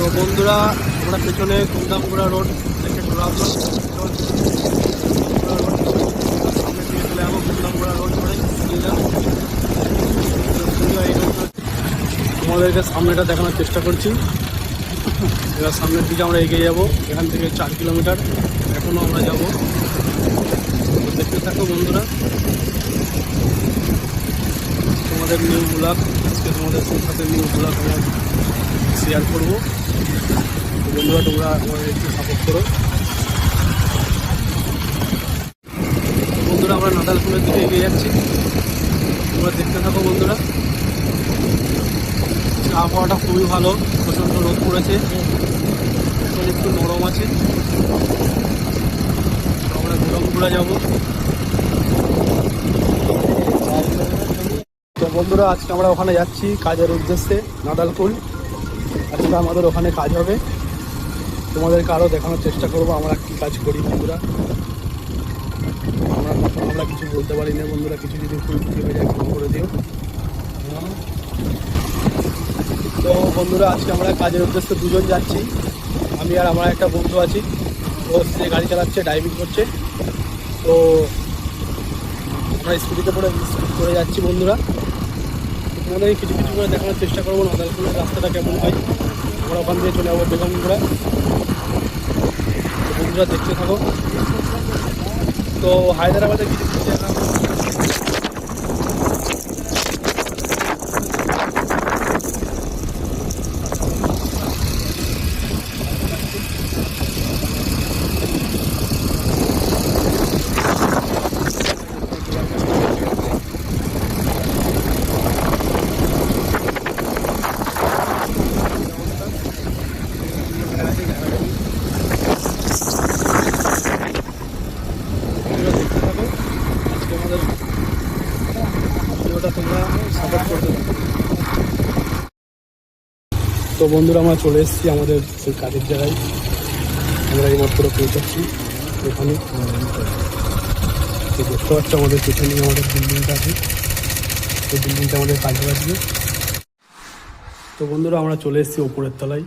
তো বন্ধুরা, আমরা পেছনে কুমদামপুরা রোড থেকে চলে আসলাম। সামনে দিয়ে চলে যাবো কুমদামপুরা রোড করে আমাদেরকে সামনেটা দেখানোর চেষ্টা করছি। এবার সামনের দিকে আমরা এগিয়ে যাব। এখান থেকে 4 কিলোমিটার এখনও আমরা যাব। দেখতে থাকো বন্ধুরা, তোমাদের নিউ ব্লগ, আজকে তোমাদের সাথে নিউ ব্লগ আমরা শেয়ার করবো। বন্ধুরা, তোমরা আমাদের একটু সাপোর্ট করো। বন্ধুরা, আমরা নাদালপুরের দিকে এগিয়ে যাচ্ছি, তোমরা দেখতে থাকো বন্ধুরা। আবহাওয়াটা খুবই ভালো, প্রচণ্ড রোদ পড়েছে, এখন একটু নরম আছে। আমরা কুমদামপুরা যাব। তো বন্ধুরা, আজকে আমরা ওখানে যাচ্ছি কাজের উদ্দেশ্যে, নাদালপুর। আজকে আমাদের ওখানে কাজ হবে, তোমাদেরকে আরও দেখানোর চেষ্টা করবো আমরা কী কাজ করি। বন্ধুরা, আমরা কিছু বলতে পারি না বন্ধুরা, কিছু যদি ভুল হয়ে যায় ক্ষমা করে দিও। তো বন্ধুরা, আজকে আমরা কাজের উদ্দেশ্যে দুজন যাচ্ছি, আমি আর আমার একটা বন্ধু আছি। ও সে গাড়ি চালাচ্ছে, ড্রাইভিং করছে। তো আমরা স্কুটিতে করে যাচ্ছি বন্ধুরা। তোমাদের কিছু কিছু করে দেখানোর চেষ্টা করবো নাদালপুরের রাস্তাটা কেমন হয়। আমরা ওখান দিয়ে চলে যাবো বেগমপুরা। বন্ধুরা দেখতে থাকো। তো হায়দ্রাবাদে কিছু কিছু জায়গা তোমরা সাপোর্ট করতে পারো। তো বন্ধুরা, আমরা চলে এসেছি আমাদের সেই কাজের জায়গায়। আমরা এইমাত্র পৌঁছাচ্ছি এখানে। তো দেখতে পাচ্ছ আমাদের পেছনে আমাদের বিল্ডিংটা আছে, সেই বিল্ডিংটা আমাদের কাজ হবে আজকে। তো বন্ধুরা, আমরা চলে এসেছি ওপরের তলায়।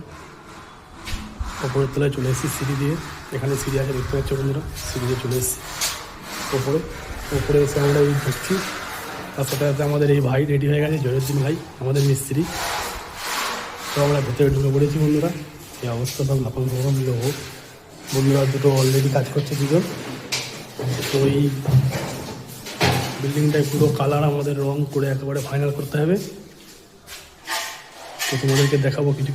ওপরের তলায় চলে এসেছি সিঁড়ি দিয়ে। এখানে সিঁড়ি আছে, দেখতে পাচ্ছ বন্ধুরা, সিঁড়ি দিয়ে চলে এসেছি ওপরে এসে আমরা এই ঢুকছি। তার সাথে সাথে আমাদের এই ভাই রেডি হয়ে গেছে, জয়ুদ্দিন ভাই, আমাদের মিস্ত্রি। তো আমরা ভেতরে ঢুকে পড়েছি বন্ধুরা। এই অবস্থা সব লাফান গরম লোক। বন্ধুরা দুটো অলরেডি কাজ করছে, দুজন। তো এই বিল্ডিংটায় পুরো কালার আমাদের রং করে একেবারে ফাইনাল করতে হবে। তো তোমাদেরকে দেখাবো কিছু।